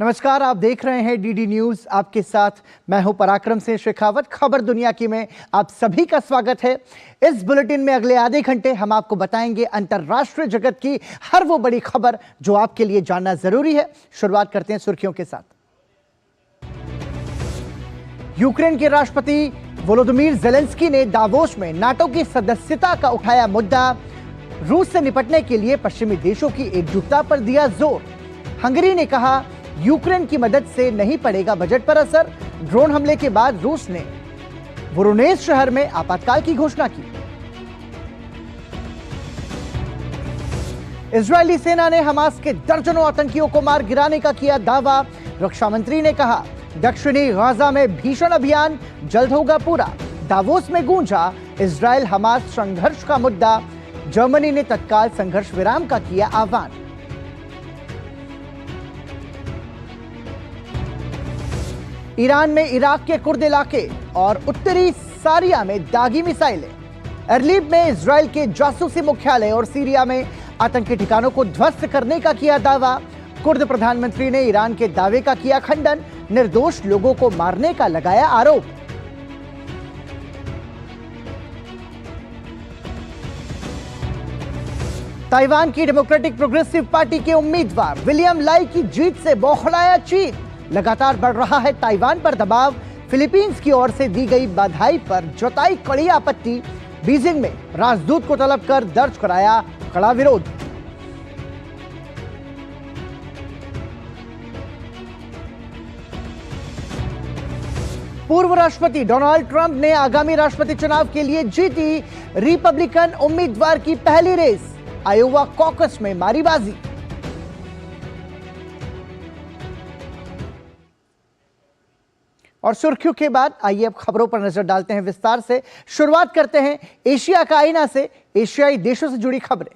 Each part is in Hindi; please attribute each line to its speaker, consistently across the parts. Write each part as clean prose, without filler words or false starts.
Speaker 1: नमस्कार, आप देख रहे हैं डीडी न्यूज। आपके साथ मैं हूं पराक्रम सिंह शेखावत। खबर दुनिया की में आप सभी का स्वागत है। इस बुलेटिन में अगले आधे घंटे हम आपको बताएंगे अंतर्राष्ट्रीय जगत की हर वो बड़ी खबर जो आपके लिए जानना जरूरी है। शुरुआत करते हैं सुर्खियों के साथ। यूक्रेन के राष्ट्रपति वोलोदिमीर ज़ेलेंस्की ने दावोस में नाटो की सदस्यता का उठाया मुद्दा। रूस से निपटने के लिए पश्चिमी देशों की एकजुटता पर दिया जोर। हंगरी ने कहा यूक्रेन की मदद से नहीं पड़ेगा बजट पर असर। ड्रोन हमले के बाद रूस ने वोरोनेज शहर में आपातकाल की घोषणा की। इजरायली सेना ने हमास के दर्जनों आतंकियों को मार गिराने का किया दावा। रक्षा मंत्री ने कहा दक्षिणी गाजा में भीषण अभियान जल्द होगा पूरा। दावोस में गूंजा इजरायल हमास संघर्ष का मुद्दा। जर्मनी ने तत्काल संघर्ष विराम का किया आह्वान। ईरान में इराक के कुर्द इलाके और उत्तरी सारिया में दागी मिसाइलें। एरलिब में इजरायल के जासूसी मुख्यालय और सीरिया में आतंकी ठिकानों को ध्वस्त करने का किया दावा। कुर्द प्रधानमंत्री ने ईरान के दावे का किया खंडन। निर्दोष लोगों को मारने का लगाया आरोप। ताइवान की डेमोक्रेटिक प्रोग्रेसिव पार्टी के उम्मीदवार विलियम लाई की जीत से बौखलाया चीन। लगातार बढ़ रहा है ताइवान पर दबाव। फिलीपींस की ओर से दी गई बधाई पर जताई कड़ी आपत्ति। बीजिंग में राजदूत को तलब कर दर्ज कराया कड़ा विरोध। पूर्व राष्ट्रपति डोनाल्ड ट्रंप ने आगामी राष्ट्रपति चुनाव के लिए जीती रिपब्लिकन उम्मीदवार की पहली रेस। आयोवा कॉकस में मारी बाजी। और सुर्खियों के बाद आइए अब खबरों पर नजर डालते हैं विस्तार से। शुरुआत करते हैं एशिया का आईना से, एशियाई देशों से जुड़ी खबरें।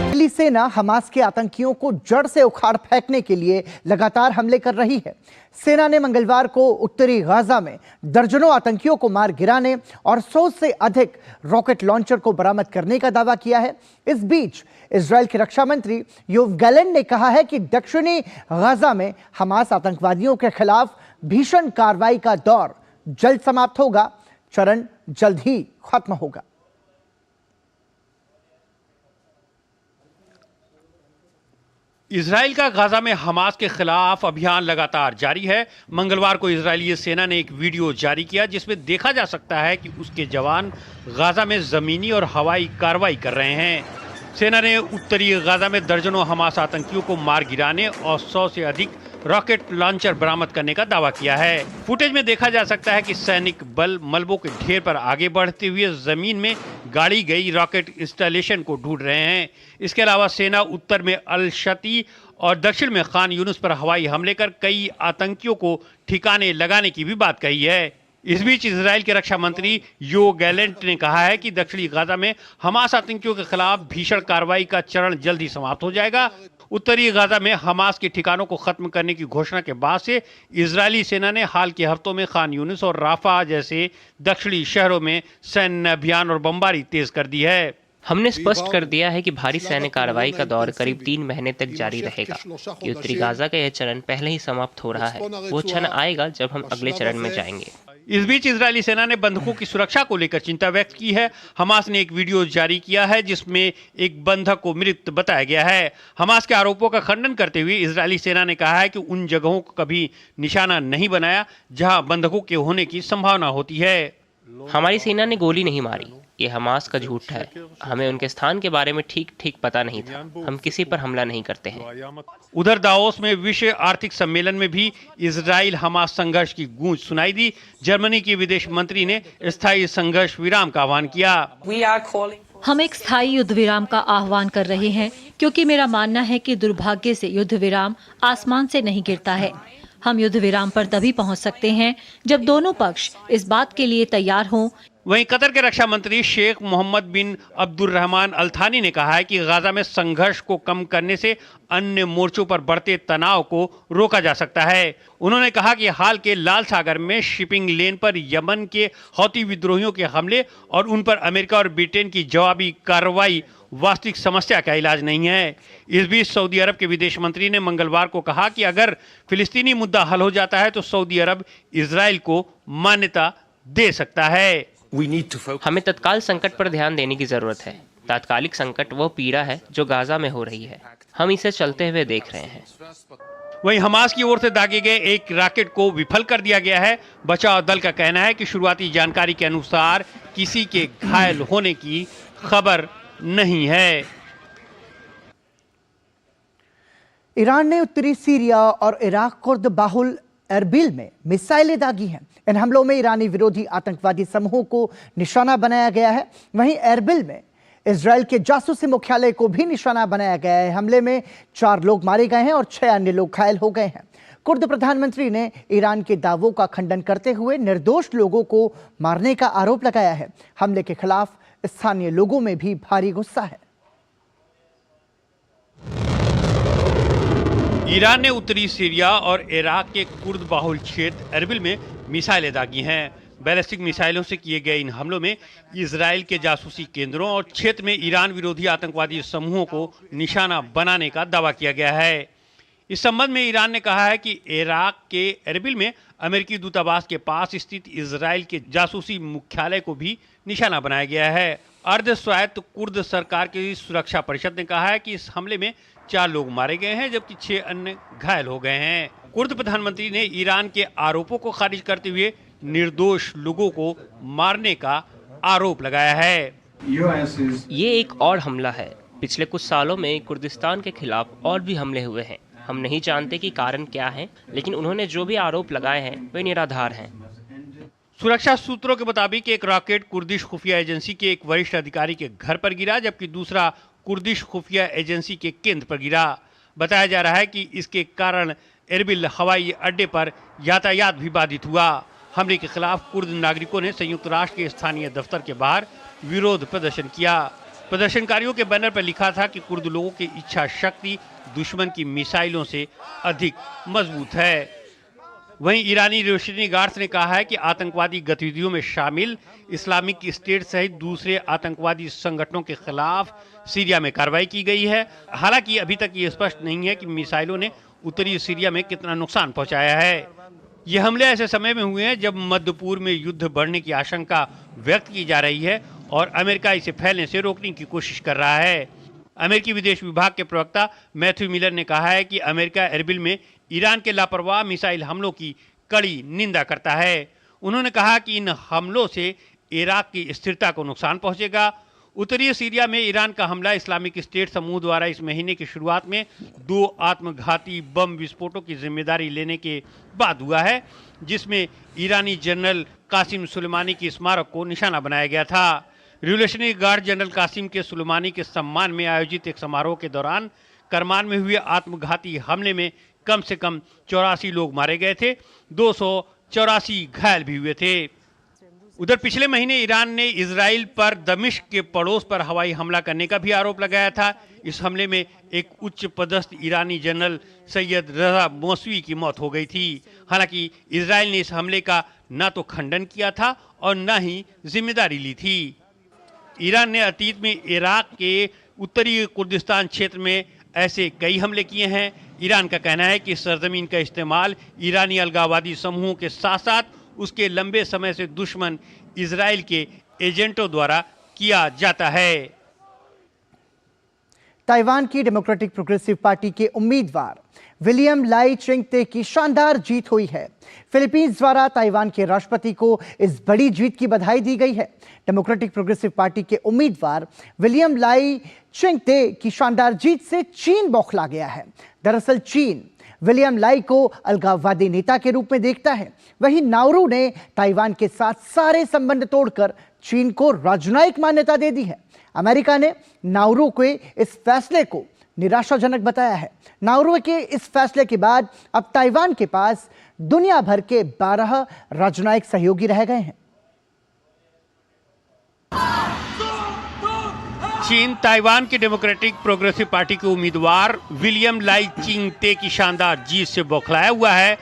Speaker 1: इजरायली सेना हमास के आतंकियों को जड़ से उखाड़ फेंकने के लिए लगातार हमले कर रही है। सेना ने मंगलवार को उत्तरी गाजा में दर्जनों आतंकियों को मार गिराने और 100 से अधिक रॉकेट लॉन्चर को बरामद करने का दावा किया है। इस बीच इजरायल के रक्षा मंत्री योव गैलेंट ने कहा है कि दक्षिणी गाजा में हमास आतंकवादियों के खिलाफ भीषण कार्रवाई का दौर जल्द समाप्त होगा। चरण जल्द ही खत्म होगा।
Speaker 2: इजराइल का गाजा में हमास के खिलाफ अभियान लगातार जारी है। मंगलवार को इजरायली सेना ने एक वीडियो जारी किया जिसमें देखा जा सकता है कि उसके जवान गाजा में जमीनी और हवाई कार्रवाई कर रहे हैं। सेना ने उत्तरी गाजा में दर्जनों हमास आतंकियों को मार गिराने और 100 से अधिक रॉकेट लॉन्चर बरामद करने का दावा किया है। फुटेज में देखा जा सकता है कि सैनिक बल मलबों के ढेर पर आगे बढ़ते हुए जमीन में गाड़ी गई रॉकेट इंस्टॉलेशन को ढूंढ रहे हैं। इसके अलावा सेना उत्तर में अल शती और दक्षिण में खान यूनुस पर हवाई हमले कर कई आतंकियों को ठिकाने लगाने की भी बात कही है। इस बीच इजराइल के रक्षा मंत्री योव गैलेंट ने कहा है कि दक्षिणी गाजा में हमास आतंकियों के खिलाफ भीषण कार्रवाई का चरण जल्द ही समाप्त हो जाएगा। उत्तरी गाजा में हमास के ठिकानों को खत्म करने की घोषणा के बाद से इजरायली सेना ने हाल के हफ्तों में खान यूनिस और राफा जैसे दक्षिणी शहरों में सैन्य अभियान और बमबारी तेज कर दी है।
Speaker 3: हमने स्पष्ट कर दिया है कि भारी सैन्य कार्रवाई का दौर करीब 3 महीने तक जारी रहेगा। कि उत्तरी गाजा का यह चरण पहले ही समाप्त हो रहा है। वो क्षण आएगा जब हम अगले चरण में जाएंगे।
Speaker 2: इस बीच इजरायली सेना ने बंधकों की सुरक्षा को लेकर चिंता व्यक्त की है। हमास ने एक वीडियो जारी किया है जिसमें एक बंधक को मृत बताया गया है। हमास के आरोपों का खंडन करते हुए इजरायली सेना ने कहा है कि उन जगहों को कभी निशाना नहीं बनाया जहां बंधकों के होने की संभावना होती है।
Speaker 3: हमारी सेना ने गोली नहीं मारी, ये हमास का झूठ है। हमें उनके स्थान के बारे में ठीक पता नहीं था। हम किसी पर हमला नहीं करते हैं।
Speaker 2: उधर दावोस में विश्व आर्थिक सम्मेलन में भी इजराइल हमास संघर्ष की गूंज सुनाई दी। जर्मनी के विदेश मंत्री ने स्थायी संघर्ष विराम का आह्वान किया।
Speaker 4: हम एक स्थायी युद्ध विराम का आह्वान कर रहे हैं क्योंकि मेरा मानना है कि दुर्भाग्य से युद्ध विराम आसमान से नहीं गिरता है। हम युद्ध विराम पर तभी पहुंच सकते हैं जब दोनों पक्ष इस बात के लिए तैयार हों।
Speaker 2: वहीं कतर के रक्षा मंत्री शेख मोहम्मद बिन अब्दुर्रहमान अल थानी ने कहा है कि गाजा में संघर्ष को कम करने से अन्य मोर्चों पर बढ़ते तनाव को रोका जा सकता है। उन्होंने कहा कि हाल के लाल सागर में शिपिंग लेन पर यमन के हौती विद्रोहियों के हमले और उन पर अमेरिका और ब्रिटेन की जवाबी कार्रवाई वास्तविक समस्या का इलाज नहीं है। इस बीच सऊदी अरब के विदेश मंत्री ने मंगलवार को कहा कि अगर फिलिस्तीनी मुद्दा हल हो जाता है तो सऊदी अरब इजराइल को मान्यता दे सकता है।
Speaker 3: हमें तत्काल संकट पर ध्यान देने की जरूरत है। तात्कालिक संकट वो पीड़ा है जो गाजा में हो रही है। हम इसे चलते हुए देख रहे हैं।
Speaker 2: वहीं हमास की ओर से दागे गए एक रॉकेट को विफल कर दिया गया है। बचाव दल का कहना है कि शुरुआती जानकारी के अनुसार किसी के घायल होने की खबर नहीं है।
Speaker 1: ईरान ने उत्तरी सीरिया और इराक कुर्द बाहुल एरबिल में मिसाइलें दागी हैं। इन हमलों में ईरानी विरोधी आतंकवादी समूहों को निशाना बनाया गया है। वहीं एरबिल में इजराइल के जासूसी मुख्यालय को भी निशाना बनाया गया है। हमले में 4 लोग मारे गए हैं और 6 अन्य लोग घायल हो गए हैं। कुर्द प्रधानमंत्री ने ईरान के दावों का खंडन करते हुए निर्दोष लोगों को मारने का आरोप लगाया है। हमले के खिलाफ स्थानीय लोगों में भी भारी गुस्सा है।
Speaker 2: ईरान ने उत्तरी सीरिया और इराक के कुर्द बाहुल क्षेत्र एरबिल में मिसाइलें दागी हैं। बैलिस्टिक मिसाइलों से किए गए इन हमलों में इजराइल के जासूसी केंद्रों और क्षेत्र में ईरान विरोधी आतंकवादी समूहों को निशाना बनाने का दावा किया गया है। इस संबंध में ईरान ने कहा है कि इराक के एरबिल में अमेरिकी दूतावास के पास स्थित इजराइल के जासूसी मुख्यालय को भी निशाना बनाया गया है। अर्ध स्वायत्त कुर्द सरकार की सुरक्षा परिषद ने कहा है कि इस हमले में 4 लोग मारे गए हैं जबकि 6 अन्य घायल हो गए हैं। कुर्द प्रधानमंत्री ने ईरान के आरोपों को खारिज करते हुए निर्दोष लोगों को मारने का आरोप लगाया है।
Speaker 3: ये एक और हमला है। पिछले कुछ सालों में कुर्दिस्तान के खिलाफ और भी हमले हुए हैं। हम नहीं जानते कि कारण क्या है, लेकिन उन्होंने जो भी आरोप लगाए हैं वे निराधार हैं।
Speaker 2: सुरक्षा सूत्रों के मुताबिक एक रॉकेट कुर्दिश खुफिया एजेंसी के एक वरिष्ठ अधिकारी के घर पर गिरा जबकि दूसरा कुर्दिश खुफिया एजेंसी के केंद्र पर गिरा। बताया जा रहा है कि इसके कारण एरबिल हवाई अड्डे पर यातायात भी बाधित हुआ। हमले के खिलाफ कुर्द नागरिकों ने संयुक्त राष्ट्र के स्थानीय दफ्तर के बाहर विरोध प्रदर्शन किया। प्रदर्शनकारियों के बैनर पर लिखा था कि कुर्द लोगों की इच्छा शक्ति दुश्मन की मिसाइलों से अधिक मजबूत है। वहीं ईरानी रोशनी गार्ड्स ने कहा है कि आतंकवादी गतिविधियों में शामिल इस्लामिक स्टेट सहित दूसरे आतंकवादी संगठनों के खिलाफ सीरिया में कार्रवाई की गई है। हालांकि अभी तक ये स्पष्ट नहीं है कि मिसाइलों ने उत्तरी सीरिया में कितना नुकसान पहुंचाया है। ये हमले ऐसे समय में हुए हैं जब मध्य पूर्व में युद्ध बढ़ने की आशंका व्यक्त की जा रही है और अमेरिका इसे फैलने से रोकने की कोशिश कर रहा है। अमेरिकी विदेश विभाग के प्रवक्ता मैथ्यू मिलर ने कहा है कि अमेरिका एरबिल में ईरान के लापरवाह मिसाइल हमलों की कड़ी निंदा करता है। उन्होंने कहा कि इन हमलों से इराक की स्थिरता को नुकसान पहुंचेगा। उत्तरी सीरिया में ईरान का हमला इस्लामिक स्टेट समूह द्वारा इस महीने की शुरुआत में 2 आत्मघाती बम विस्फोटों की जिम्मेदारी लेने के बाद हुआ है, जिसमें ईरानी जनरल कासिम सुलेमानी की स्मारक को निशाना बनाया गया था। रिवोल्यूशनरी गार्ड जनरल कासिम के सुलेमानी के सम्मान में आयोजित एक समारोह के दौरान करमान में हुए आत्मघाती हमले में कम से कम 84 लोग मारे गए थे, 284 घायल भी हुए थे। उधर पिछले महीने ईरान ने इजराइल पर दमिश्क के पड़ोस पर हवाई हमला करने का भी आरोप लगाया था। इस हमले में एक उच्च पदस्थ ईरानी जनरल सैयद रजा मौसवी की मौत हो गई थी। हालांकि इजराइल ने इस हमले का न तो खंडन किया था और न ही जिम्मेदारी ली थी। ईरान ने अतीत में इराक के उत्तरी कुर्दिस्तान क्षेत्र में ऐसे कई हमले किए हैं। ईरान का कहना है कि सरजमीन का इस्तेमाल ईरानी अलगाववादी समूहों के साथ साथ उसके लंबे समय से दुश्मन इजराइल के एजेंटों द्वारा किया जाता है।
Speaker 1: ताइवान की डेमोक्रेटिक प्रोग्रेसिव पार्टी के उम्मीदवार विलियम लाई चिंग-ते की शानदार जीत हुई है। फिलीपींस द्वारा ताइवान के राष्ट्रपति को इस बड़ी जीत की बधाई दी गई है। डेमोक्रेटिक प्रोग्रेसिव पार्टी के उम्मीदवार विलियम लाई चिंग-ते की शानदार जीत से चीन बौखला गया है। दरअसल चीन विलियम लाई को अलगाववादी नेता के रूप में देखता है। वहीं नाउरू ने ताइवान के साथ सारे संबंध तोड़कर चीन को राजनयिक मान्यता दे दी है। अमेरिका ने नाउरू के इस फैसले को निराशाजनक बताया है। नाउरू के इस फैसले के बाद अब ताइवान के पास दुनिया भर के 12 राजनयिक सहयोगी रह गए हैं।
Speaker 2: चीन ताइवान की डेमोक्रेटिक प्रोग्रेसिव पार्टी के उम्मीदवार विलियम लाई चिंग-ते की शानदार जीत से बौखलाया हुआ है।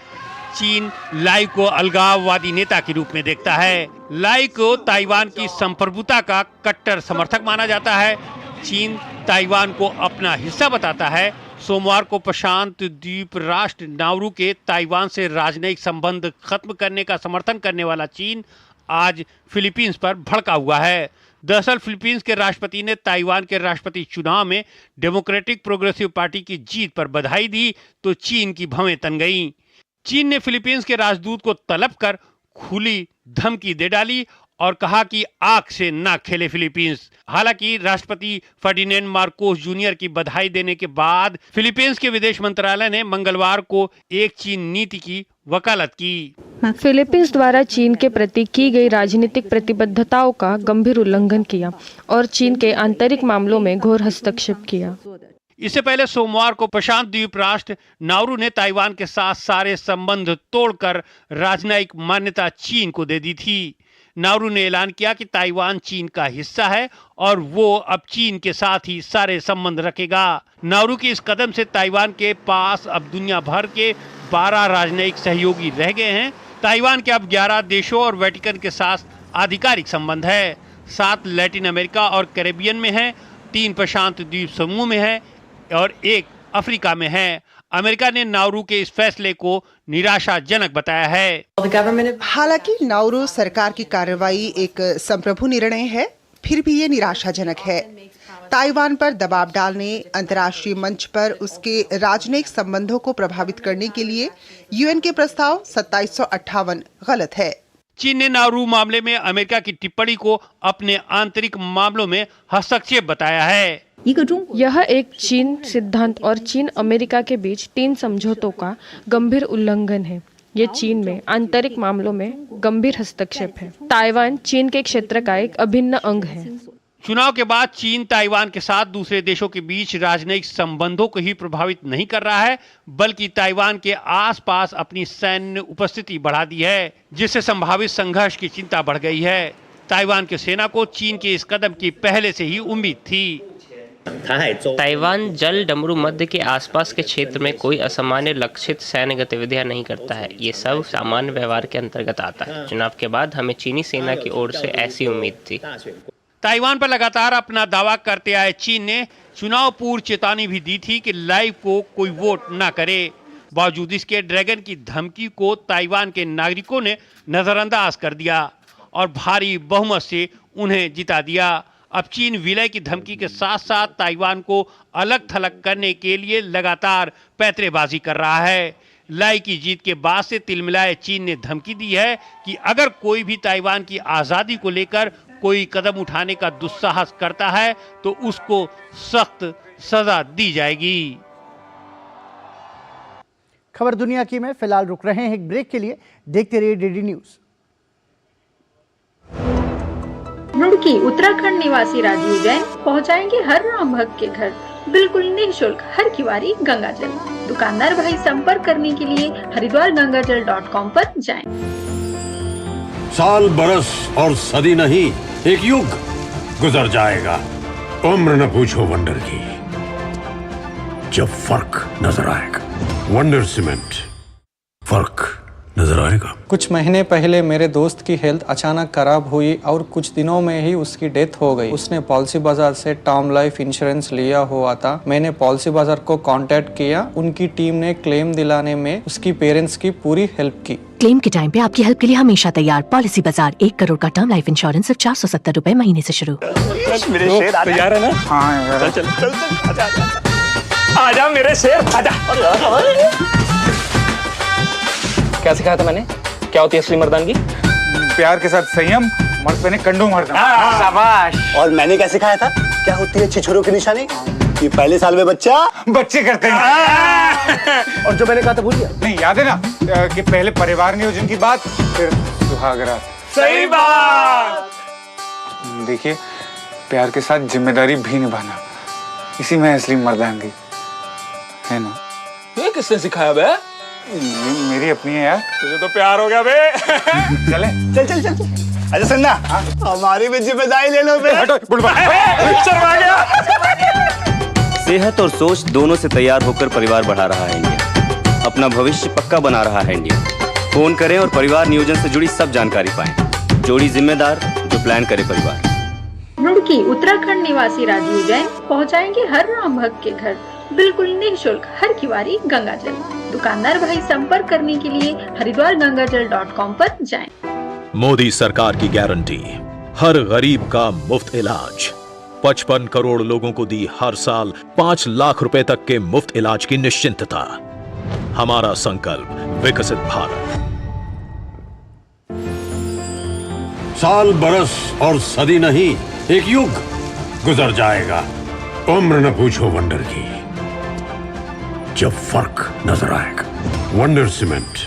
Speaker 2: चीन लाई को अलगाववादी नेता के रूप में देखता है। लाई को ताइवान की संप्रभुता का कट्टर समर्थक माना जाता है। चीन ताइवान को अपना हिस्सा बताता है। सोमवार को प्रशांत द्वीप राष्ट्र नाउरू के ताइवान से राजनयिक संबंध खत्म करने का समर्थन करने वाला चीन आज फिलीपींस पर भड़का हुआ है। दरअसल फिलीपींस के राष्ट्रपति ने ताइवान के राष्ट्रपति चुनाव में डेमोक्रेटिक प्रोग्रेसिव पार्टी की जीत पर बधाई दी तो चीन की भवें तन गईं। चीन ने फिलीपींस के राजदूत को तलब कर खुली धमकी दे डाली और कहा कि आग से ना खेले फिलीपींस। हालांकि राष्ट्रपति फर्डिनेंड मार्कोस जूनियर की बधाई देने के बाद फिलीपींस के विदेश मंत्रालय ने मंगलवार को एक चीन नीति की वकालत की।
Speaker 5: फिलीपींस द्वारा चीन के प्रति की गई राजनीतिक प्रतिबद्धताओं का गंभीर उल्लंघन किया और चीन के आंतरिक मामलों में घोर हस्तक्षेप किया।
Speaker 2: इससे पहले सोमवार को प्रशांत द्वीप राष्ट्र नाउरू ने ताइवान के साथ सारे संबंध तोड़कर राजनयिक मान्यता चीन को दे दी थी। नाउरू ने ऐलान किया कि ताइवान चीन का हिस्सा है और वो अब चीन के साथ ही सारे संबंध रखेगा। नाउरू के इस कदम से ताइवान के पास अब दुनिया भर के 12 राजनयिक सहयोगी रह गए हैं। ताइवान के अब 11 देशों और वेटिकन के साथ आधिकारिक संबंध है। 7 लैटिन अमेरिका और कैरेबियन में है, 3 प्रशांत द्वीप समूह में है और 1 अफ्रीका में है। अमेरिका ने नाउरू के इस फैसले को निराशाजनक बताया है।
Speaker 6: हालांकि नाउरू सरकार की कार्रवाई एक संप्रभु निर्णय है, फिर भी ये निराशाजनक है। ताइवान पर दबाव डालने, अंतर्राष्ट्रीय मंच पर उसके राजनयिक संबंधों को प्रभावित करने के लिए यूएन के प्रस्ताव 2758 गलत है।
Speaker 2: चीन ने नाउरू मामले में अमेरिका की टिप्पणी को अपने आंतरिक मामलों में हस्तक्षेप बताया है।
Speaker 5: यह एक चीन सिद्धांत और चीन अमेरिका के बीच 3 समझौतों का गंभीर उल्लंघन है। ये चीन में आंतरिक मामलों में गंभीर हस्तक्षेप है। ताइवान चीन के क्षेत्र का एक अभिन्न अंग है।
Speaker 2: चुनाव के बाद चीन ताइवान के साथ दूसरे देशों के बीच राजनयिक संबंधों को ही प्रभावित नहीं कर रहा है, बल्कि ताइवान के आसपास अपनी सैन्य उपस्थिति बढ़ा दी है, जिससे संभावित संघर्ष की चिंता बढ़ गई है। ताइवान की सेना को चीन के इस कदम की पहले से ही उम्मीद थी।
Speaker 3: ताइवान जल डमरू मध्य के आसपास के क्षेत्र में कोई असामान्य लक्षित सैन्य गतिविधियां नहीं करता है। ये सब सामान्य व्यवहार के अंतर्गत आता है। चुनाव के बाद हमें चीनी सेना की ओर से ऐसी उम्मीद थी।
Speaker 2: ताइवान पर लगातार अपना दावा करते आए चीन ने चुनाव पूर्व चेतावनी भी दी थी कि लाइव को कोई वोट न करे। बावजूद इसके ड्रैगन की धमकी को ताइवान के नागरिकों ने नजरअंदाज कर दिया और भारी बहुमत से उन्हें जिता दिया। अब चीन विलय की धमकी के साथ साथ ताइवान को अलग थलग करने के लिए लगातार पैंतरेबाजी कर रहा है। लाई की जीत के बाद से तिलमिलाए चीन ने धमकी दी है कि अगर कोई भी ताइवान की आज़ादी को लेकर कोई कदम उठाने का दुस्साहस करता है तो उसको सख्त सजा दी जाएगी।
Speaker 1: खबर दुनिया की में फिलहाल रुक रहे हैं एक ब्रेक के लिए। देखते रहिए डीडी न्यूज।
Speaker 7: रुड़की उत्तराखंड निवासी राजीव जैन पहुंचाएंगे हर राम भक्त के घर बिल्कुल निःशुल्क हर किवारी गंगाजल। दुकानदार भाई संपर्क करने के लिए हरिद्वारगंगाजल.com पर जाएं।
Speaker 8: साल बरस और सदी नहीं, एक युग गुजर जाएगा। उम्र न पूछो वंडर की, जब फर्क नजर आएगा। वंडर सीमेंट, फर्क नजर आएगा।
Speaker 9: कुछ महीने पहले मेरे दोस्त की हेल्थ अचानक खराब हुई और कुछ दिनों में ही उसकी डेथ हो गई। उसने पॉलिसी बाजार से टर्म लाइफ इंश्योरेंस लिया हुआ था। मैंने पॉलिसी बाजार को कांटेक्ट किया। उनकी टीम ने क्लेम दिलाने में उसकी पेरेंट्स की पूरी हेल्प की।
Speaker 10: क्लेम के टाइम पे आपकी हेल्प के लिए हमेशा तैयार। पॉलिसी बाजार 1 करोड़ का टर्म लाइफ इंश्योरेंस सिर्फ 470 रुपए महीने से शुरू।
Speaker 11: मेरे शेर तैयार है ना? हाँ चल चल चल आजा मेरे शेर आजा। क्या सिखाया था मैंने? क्या होती है असली मर्दानगी?
Speaker 12: प्यार के साथ संयम, मर्द पे ने कंडोम मारना।
Speaker 11: शाबाश।
Speaker 13: और मैंने क्या सिखाया था? क्या होती है छिछोरों की निशानी? कि पहले साल में बच्चे करते हैं। और जो मैंने कहा था भूल गया?
Speaker 12: नहीं याद है ना कि पहले परिवार नियोजन की बात, फिर सुहागरात।
Speaker 11: सही बात।
Speaker 12: देखिए, प्यार के साथ जिम्मेदारी भी निभाना, इसी में असली मर्दानगी है ना।
Speaker 11: ये किसने सिखाया बे?
Speaker 12: मेरी अपनी है यार।
Speaker 11: तुझे तो प्यार हो गया बे।
Speaker 12: चले
Speaker 13: चल चल चल। अच्छा सुनना, हमारी भी जिम्मेदारी ले लो बे।
Speaker 11: शर्मा गया।
Speaker 14: सेहत और सोच दोनों से तैयार होकर परिवार बढ़ा रहा है इंडिया। अपना भविष्य पक्का बना रहा है इंडिया। फोन करें और परिवार नियोजन से जुड़ी सब जानकारी पाएं। जोड़ी जिम्मेदार जो प्लान करे परिवार।
Speaker 7: रुड़की उत्तराखंड निवासी राजीव जैन पहुंचाएंगे हर राम भक्त के घर बिल्कुल निःशुल्क हर किवारी गंगा जल। दुकानदार भाई संपर्क करने के लिए हरिद्वारगंगाजल.com पर जाएं।
Speaker 15: मोदी सरकार की गारंटी, हर गरीब का मुफ्त इलाज। 55 करोड़ लोगों को दी हर साल 5 लाख रुपए तक के मुफ्त इलाज की निश्चिंतता। हमारा संकल्प विकसित भारत।
Speaker 8: साल बरस और सदी नहीं, एक युग गुजर जाएगा। उम्र न पूछो वंडर की, जब फर्क नजर आएगा। वंडर सीमेंट,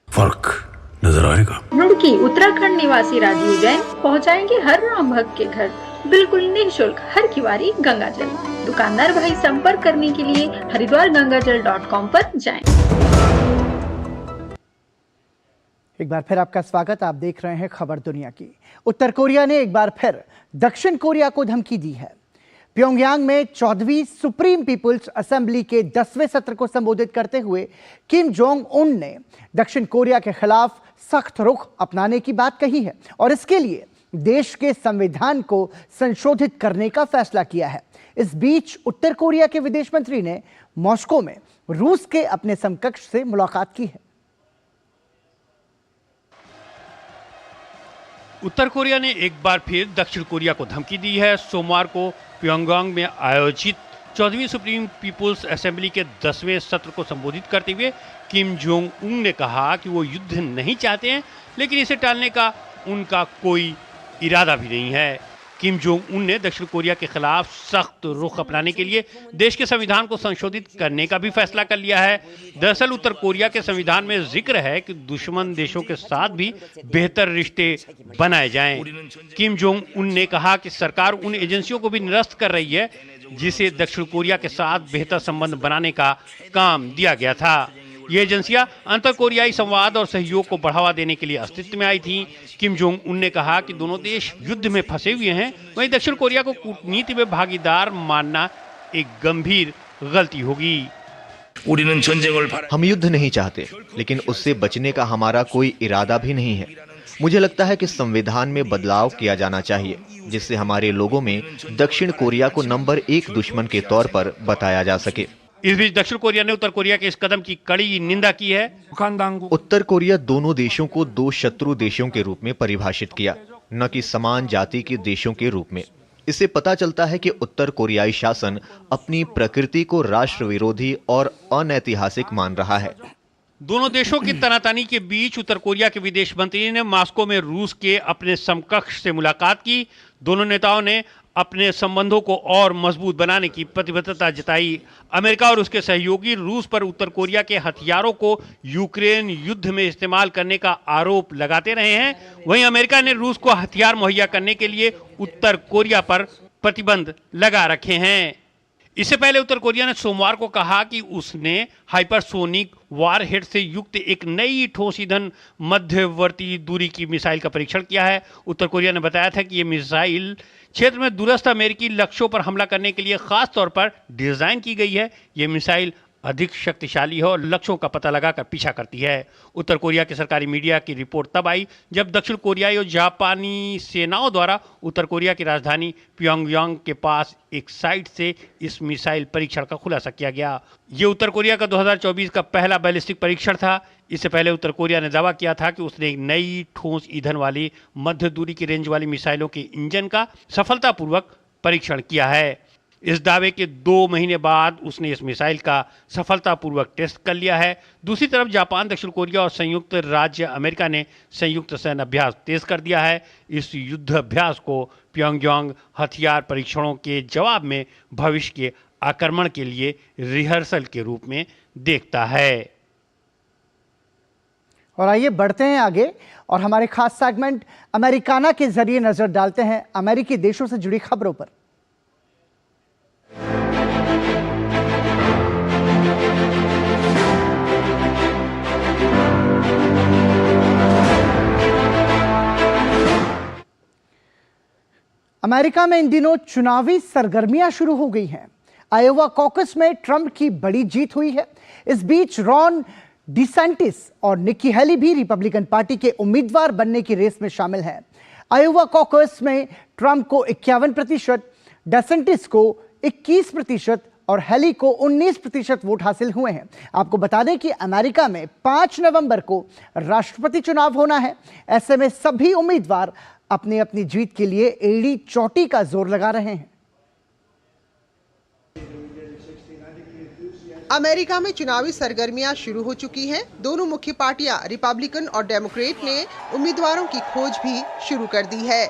Speaker 8: फर्क नजर आएगा।
Speaker 7: रुड़की उत्तराखंड निवासी राजीव जैन पहुंचाएंगे हर राम भक्त के घर बिल्कुल निःशुल्क हर किवारी गंगा जल। दुकानदार भाई संपर्क करने के लिए हरिद्वारगंगाजल.com पर जाएं।
Speaker 1: एक बार फिर आपका स्वागत। आप देख रहे हैं खबर दुनिया की। उत्तर कोरिया ने एक बार फिर दक्षिण कोरिया को धमकी दी है। प्योंगयांग में 14वीं सुप्रीम पीपुल्स असेंबली के 10वें सत्र को संबोधित करते हुए किम जोंग उन ने दक्षिण कोरिया के खिलाफ सख्त रुख अपनाने की बात कही है और इसके लिए देश के संविधान को संशोधित करने का फैसला किया है। इस बीच उत्तर कोरिया के विदेश मंत्री ने मॉस्को में रूस के अपने समकक्ष से मुलाकात की है।
Speaker 2: उत्तर कोरिया ने एक बार फिर दक्षिण कोरिया को धमकी दी है। सोमवार को प्योंगयांग में आयोजित 14वीं सुप्रीम पीपुल्स असेंबली के 10वें सत्र को संबोधित करते हुए किम जोंग उन ने कहा कि वो युद्ध नहीं चाहते हैं, लेकिन इसे टालने का उनका कोई इरादा भी नहीं है। किम जोंग उन ने दक्षिण कोरिया के खिलाफ सख्त रुख अपनाने के लिए देश के संविधान को संशोधित करने का भी फैसला कर लिया है। दरअसल उत्तर कोरिया के संविधान में जिक्र है कि दुश्मन देशों के साथ भी बेहतर रिश्ते बनाए जाएं। किम जोंग उन ने कहा कि सरकार उन एजेंसियों को भी निरस्त कर रही है जिसे दक्षिण कोरिया के साथ बेहतर संबंध बनाने का काम दिया गया था। ये एजेंसियां अंतर कोरियाई संवाद और सहयोग को बढ़ावा देने के लिए अस्तित्व में आई थीं। किम जोंग उन ने कहा कि दोनों देश युद्ध में फंसे हुए हैं, वहीं दक्षिण कोरिया को कूटनीति में भागीदार मानना एक गंभीर गलती होगी।
Speaker 16: हम युद्ध नहीं चाहते, लेकिन उससे बचने का हमारा कोई इरादा भी नहीं है। मुझे लगता है कि संविधान में बदलाव किया जाना चाहिए, जिससे हमारे लोगों में दक्षिण कोरिया को नंबर 1 दुश्मन के तौर पर बताया जा सके।
Speaker 2: इस बीच दक्षिण कोरिया ने उत्तर कोरिया के इस कदम की कड़ी निंदा की है।
Speaker 16: उत्तर कोरिया दोनों देशों को 2 शत्रु देशों के रूप में परिभाषित किया, न कि समान जाति के देशों के रूप में। इससे पता चलता है कि उत्तर कोरियाई शासन अपनी प्रकृति को राष्ट्र विरोधी और अनैतिहासिक मान रहा है।
Speaker 2: दोनों देशों की तनातनी के बीच उत्तर कोरिया के विदेश मंत्री ने मॉस्को में रूस के अपने समकक्ष से मुलाकात की। दोनों नेताओं ने अपने संबंधों को और मजबूत बनाने की प्रतिबद्धता जताई। अमेरिका और उसके सहयोगी रूस पर उत्तर कोरिया के हथियारों को यूक्रेन युद्ध में इस्तेमाल करने का आरोप लगाते रहे हैं। वहीं अमेरिका ने रूस को हथियार मुहैया करने के लिए उत्तर कोरिया पर प्रतिबंध लगा रखे हैं। इससे पहले उत्तर कोरिया ने सोमवार को कहा कि उसने हाइपरसोनिक वारहेड से युक्त एक नई ठोस ईंधन मध्यवर्ती दूरी की मिसाइल का परीक्षण किया है। उत्तर कोरिया ने बताया था कि ये मिसाइल क्षेत्र में दूरस्थ अमेरिकी लक्ष्यों पर हमला करने के लिए खास तौर पर डिजाइन की गई है। ये मिसाइल अधिक शक्तिशाली है और लक्ष्यों का पता लगाकर पीछा करती है। उत्तर कोरिया के सरकारी मीडिया की रिपोर्ट तब आई जब दक्षिण कोरियाई और जापानी सेनाओं द्वारा उत्तर कोरिया की राजधानी प्योंगयांग के पास एक साइट से इस मिसाइल परीक्षण का खुलासा किया गया। ये उत्तर कोरिया का 2024 का पहला बैलिस्टिक परीक्षण था। इससे पहले उत्तर कोरिया ने दावा किया था कि उसने एक नई ठोस ईंधन वाली मध्य दूरी की रेंज वाली मिसाइलों के इंजन का सफलतापूर्वक परीक्षण किया है। इस दावे के 2 महीने बाद उसने इस मिसाइल का सफलतापूर्वक टेस्ट कर लिया है। दूसरी तरफ जापान, दक्षिण कोरिया और संयुक्त राज्य अमेरिका ने संयुक्त सैन्य अभ्यास तेज कर दिया है। इस युद्ध अभ्यास को प्योंगयांग हथियार परीक्षणों के जवाब में भविष्य के आक्रमण के लिए रिहर्सल के रूप में देखता है।
Speaker 1: और आइए बढ़ते हैं आगे और हमारे खास सेगमेंट अमेरिकाना के जरिए नजर डालते हैं अमेरिकी देशों से जुड़ी खबरों पर। अमेरिका में इन दिनों चुनावी सरगर्मियां शुरू हो गई हैं। आयोवा कॉकस में ट्रंप की बड़ी जीत हुई है। इस बीच रॉन डिसेंटिस और निक्की हेली भी रिपब्लिकन पार्टी के उम्मीदवार बनने की रेस में शामिल हैं। आयोवा कॉकस में ट्रंप को 51%, डेसेंटिस को 21% और हेली को 19% वोट हासिल हुए हैं। आपको बता दें कि अमेरिका में 5 नवंबर को राष्ट्रपति चुनाव होना है। ऐसे में सभी उम्मीदवार अपनी अपनी जीत के लिए एड़ी चोटी का जोर लगा रहे हैं।
Speaker 6: अमेरिका में चुनावी सरगर्मियां शुरू हो चुकी हैं। दोनों मुख्य पार्टियां रिपब्लिकन और डेमोक्रेट ने उम्मीदवारों की खोज भी शुरू कर दी है।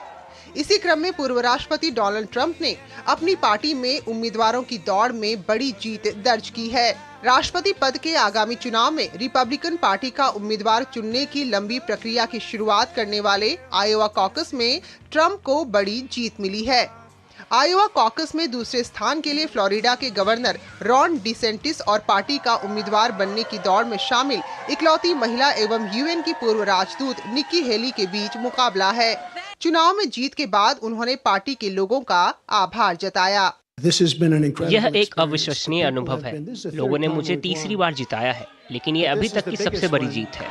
Speaker 6: इसी क्रम में पूर्व राष्ट्रपति डोनाल्ड ट्रंप ने अपनी पार्टी में उम्मीदवारों की दौड़ में बड़ी जीत दर्ज की है। राष्ट्रपति पद के आगामी चुनाव में रिपब्लिकन पार्टी का उम्मीदवार चुनने की लंबी प्रक्रिया की शुरुआत करने वाले आयोवा कॉकस में ट्रंप को बड़ी जीत मिली है। आयोवा कॉकस में दूसरे स्थान के लिए फ्लोरिडा के गवर्नर रॉन डिसेंटिस और पार्टी का उम्मीदवार बनने की दौड़ में शामिल इकलौती महिला एवं यूएन की पूर्व राजदूत निक्की हेली के बीच मुकाबला है। चुनाव में जीत के बाद उन्होंने पार्टी के लोगों का आभार जताया।
Speaker 3: यह एक अविश्वसनीय अनुभव है। लोगों ने मुझे तीसरी बार जिताया है, लेकिन ये अभी तक की सबसे बड़ी जीत है।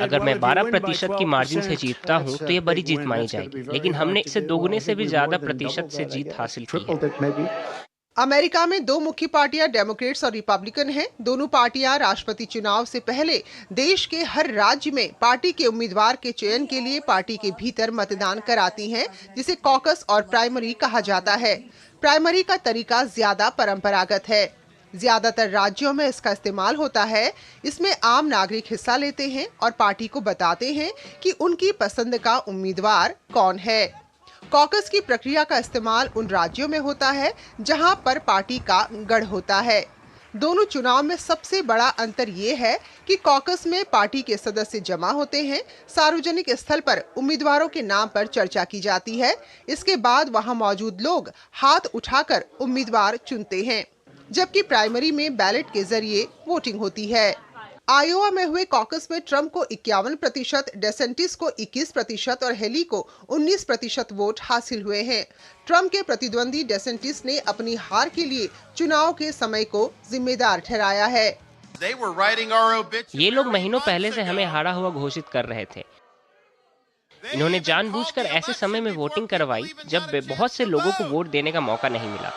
Speaker 3: अगर मैं 12% की मार्जिन से जीतता हूं, तो ये बड़ी जीत मानी जाएगी, लेकिन हमने इसे दोगुने से भी ज्यादा प्रतिशत से जीत हासिल की है।
Speaker 6: अमेरिका में दो मुख्य पार्टियां डेमोक्रेट्स और रिपब्लिकन हैं। दोनों पार्टियां राष्ट्रपति चुनाव से पहले देश के हर राज्य में पार्टी के उम्मीदवार के चयन के लिए पार्टी के भीतर मतदान कराती हैं, जिसे कॉकस और प्राइमरी कहा जाता है। प्राइमरी का तरीका ज्यादा परंपरागत है। ज्यादातर राज्यों में इसका इस्तेमाल होता है। इसमें आम नागरिक हिस्सा लेते हैं और पार्टी को बताते हैं कि उनकी पसंद का उम्मीदवार कौन है। कॉकस की प्रक्रिया का इस्तेमाल उन राज्यों में होता है जहां पर पार्टी का गढ़ होता है। दोनों चुनाव में सबसे बड़ा अंतर ये है कि कॉकस में पार्टी के सदस्य जमा होते हैं। सार्वजनिक स्थल पर उम्मीदवारों के नाम पर चर्चा की जाती है। इसके बाद वहां मौजूद लोग हाथ उठाकर उम्मीदवार चुनते हैं, जबकि प्राइमरी में बैलेट के जरिए वोटिंग होती है। आयोवा में हुए कॉकस में ट्रंप को 51%, डेसेंटिस को 21% और हेली को 19% वोट हासिल हुए हैं। ट्रंप के प्रतिद्वंदी डेसेंटिस ने अपनी हार के लिए चुनाव के समय को जिम्मेदार ठहराया है।
Speaker 3: ये लोग महीनों पहले से हमें हारा हुआ घोषित कर रहे थे। इन्होंने जानबूझकर ऐसे समय में वोटिंग करवाई जब बहुत से लोगों को वोट देने का मौका नहीं मिला।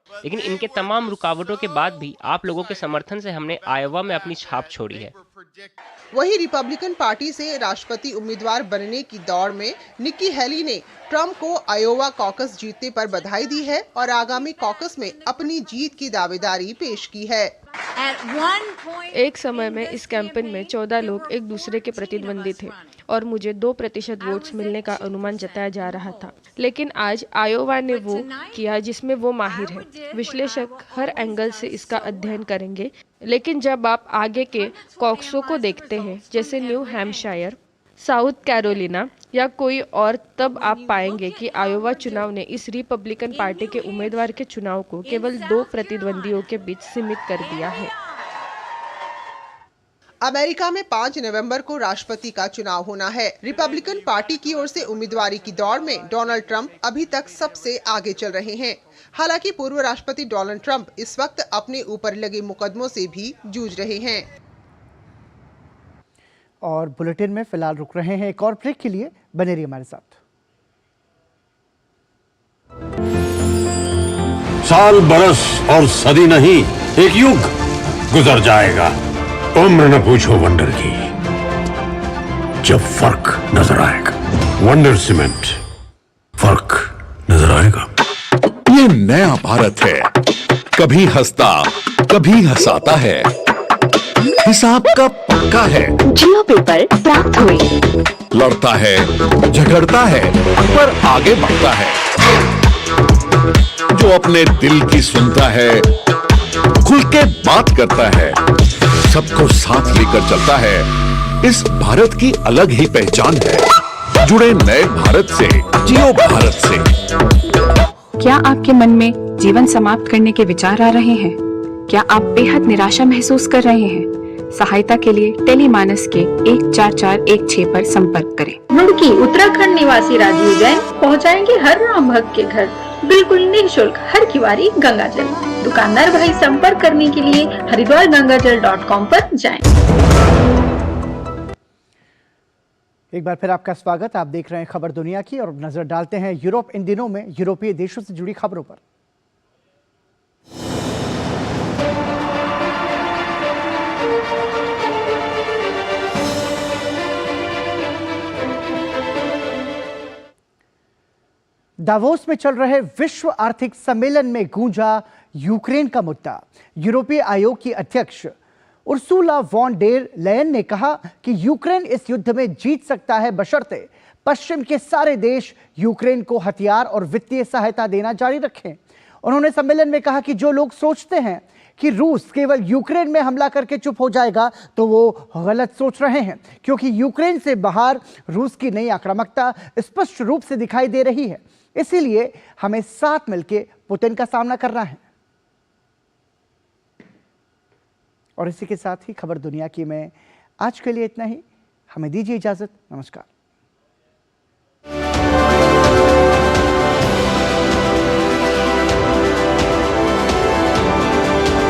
Speaker 3: लेकिन इनके तमाम रुकावटों के बाद भी आप लोगों के समर्थन से हमने आयोवा में अपनी छाप छोड़ी है।
Speaker 6: वहीं रिपब्लिकन पार्टी से राष्ट्रपति उम्मीदवार बनने की दौड़ में निक्की हेली ने ट्रंप को आयोवा कॉकस जीतने पर बधाई दी है और आगामी कॉकस में अपनी जीत की दावेदारी पेश की है।
Speaker 5: एक समय में इस कैंपेन में 14 लोग एक दूसरे के प्रतिद्वंदी थे और मुझे 2% वोट्स मिलने का अनुमान जताया जा रहा था। लेकिन आज आयोवा ने वो किया जिसमें वो माहिर है। विश्लेषक हर एंगल से इसका अध्ययन करेंगे, लेकिन जब आप आगे के कॉक्सों को देखते हैं, जैसे न्यू हैम्पशायर, साउथ कैरोलिना या कोई और, तब आप पाएंगे कि आयोवा चुनाव ने इस रिपब्लिकन पार्टी के उम्मीदवार के चुनाव को केवल 2 प्रतिद्वंदियों के बीच सीमित कर दिया है।
Speaker 6: अमेरिका में 5 नवंबर को राष्ट्रपति का चुनाव होना है। रिपब्लिकन पार्टी की ओर से उम्मीदवारी की दौड़ में डोनाल्ड ट्रंप अभी तक सबसे आगे चल रहे हैं। हालांकि पूर्व राष्ट्रपति डोनाल्ड ट्रंप इस वक्त अपने ऊपर लगे मुकदमों से भी जूझ रहे हैं।
Speaker 1: और बुलेटिन में फिलहाल रुक रहे हैं एक और ब्रेक के लिए, बने रहिए हमारे साथ।
Speaker 8: साल, बरस और सदी नहीं, एक युग गुजर जाएगा। उम्र न पूछो वंडर की, जब फर्क नजर आएगा। वंडर सीमेंट, फर्क नजर आएगा।
Speaker 17: ये नया भारत है, कभी हंसता कभी हंसाता है, हिसाब का पक्का है।
Speaker 10: जियो पेपर प्राप्त हुए।
Speaker 17: लड़ता है, झगड़ता है, पर आगे बढ़ता है। जो अपने दिल की सुनता है, खुल के बात करता है, सबको साथ लेकर चलता है। इस भारत की अलग ही पहचान है। जुड़े नए भारत से, जियो भारत से।
Speaker 18: क्या आपके मन में जीवन समाप्त करने के विचार आ रहे हैं? क्या आप बेहद निराशा महसूस कर रहे हैं? सहायता के लिए टेलीमानस के 14416 पर संपर्क करें।
Speaker 7: रुड़की उत्तराखंड निवासी राजीव जैन पहुंचाएंगे हर राम भक्त के घर बिल्कुल निःशुल्क हर किवारी गंगाजल। दुकानदार भाई संपर्क करने के लिए हरिद्वारगंगाजल.com पर जाएं।
Speaker 1: एक बार फिर आपका स्वागत। आप देख रहे हैं खबर दुनिया की और नजर डालते हैं यूरोप इन दिनों में यूरोपीय देशों से जुड़ी खबरों पर। दावोस में चल रहे विश्व आर्थिक सम्मेलन में गूंजा यूक्रेन का मुद्दा। यूरोपीय आयोग की अध्यक्ष उर्सुला वॉन डेर लेयन ने कहा कि यूक्रेन इस युद्ध में जीत सकता है बशर्ते पश्चिम के सारे देश यूक्रेन को हथियार और वित्तीय सहायता देना जारी रखें। उन्होंने सम्मेलन में कहा कि जो लोग सोचते हैं कि रूस केवल यूक्रेन में हमला करके चुप हो जाएगा तो वो गलत सोच रहे हैं, क्योंकि यूक्रेन से बाहर रूस की नई आक्रामकता स्पष्ट रूप से दिखाई दे रही है। इसीलिए हमें साथ मिलकर पुतिन का सामना करना है। और इसी के साथ ही खबर दुनिया की में आज के लिए इतना ही। हमें दीजिए इजाजत। नमस्कार।